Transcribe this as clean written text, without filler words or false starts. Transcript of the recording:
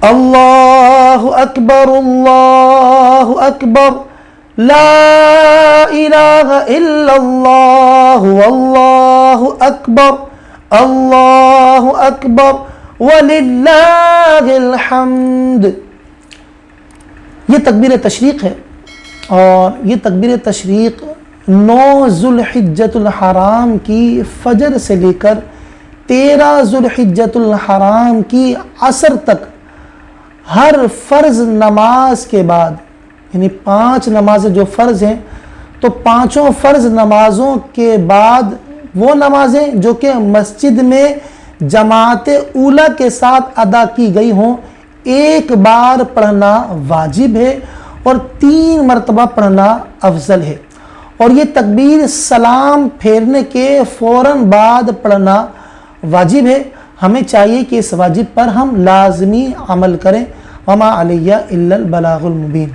اللہ اکبر لا الہ الا اللہ واللہ اکبر وللہ الحمد۔ یہ تکبیر تشریق ہے، اور یہ تکبیر تشریق 9 ذوالحجۃ الحرام کی فجر سے لے کر 13 ذوالحجۃ الحرام کی عصر تک ہر فرض نماز کے بعد، یعنی 5 نمازیں جو فرض ہیں، تو 5 فرض نمازوں کے بعد وہ نمازیں جو کہ مسجد میں جماعت اولیٰ کے ساتھ ادا کی گئی ہوں، ایک بار پڑھنا واجب ہے اور 3 مرتبہ پڑھنا افضل ہے، اور یہ تکبیر سلام پھیرنے کے فوراً بعد پڑھنا واجب ہے۔ ہمیں چاہیے کہ اس واجب پر ہم لازمی عمل کریں۔ وما علیہ الا البلاغ المبین۔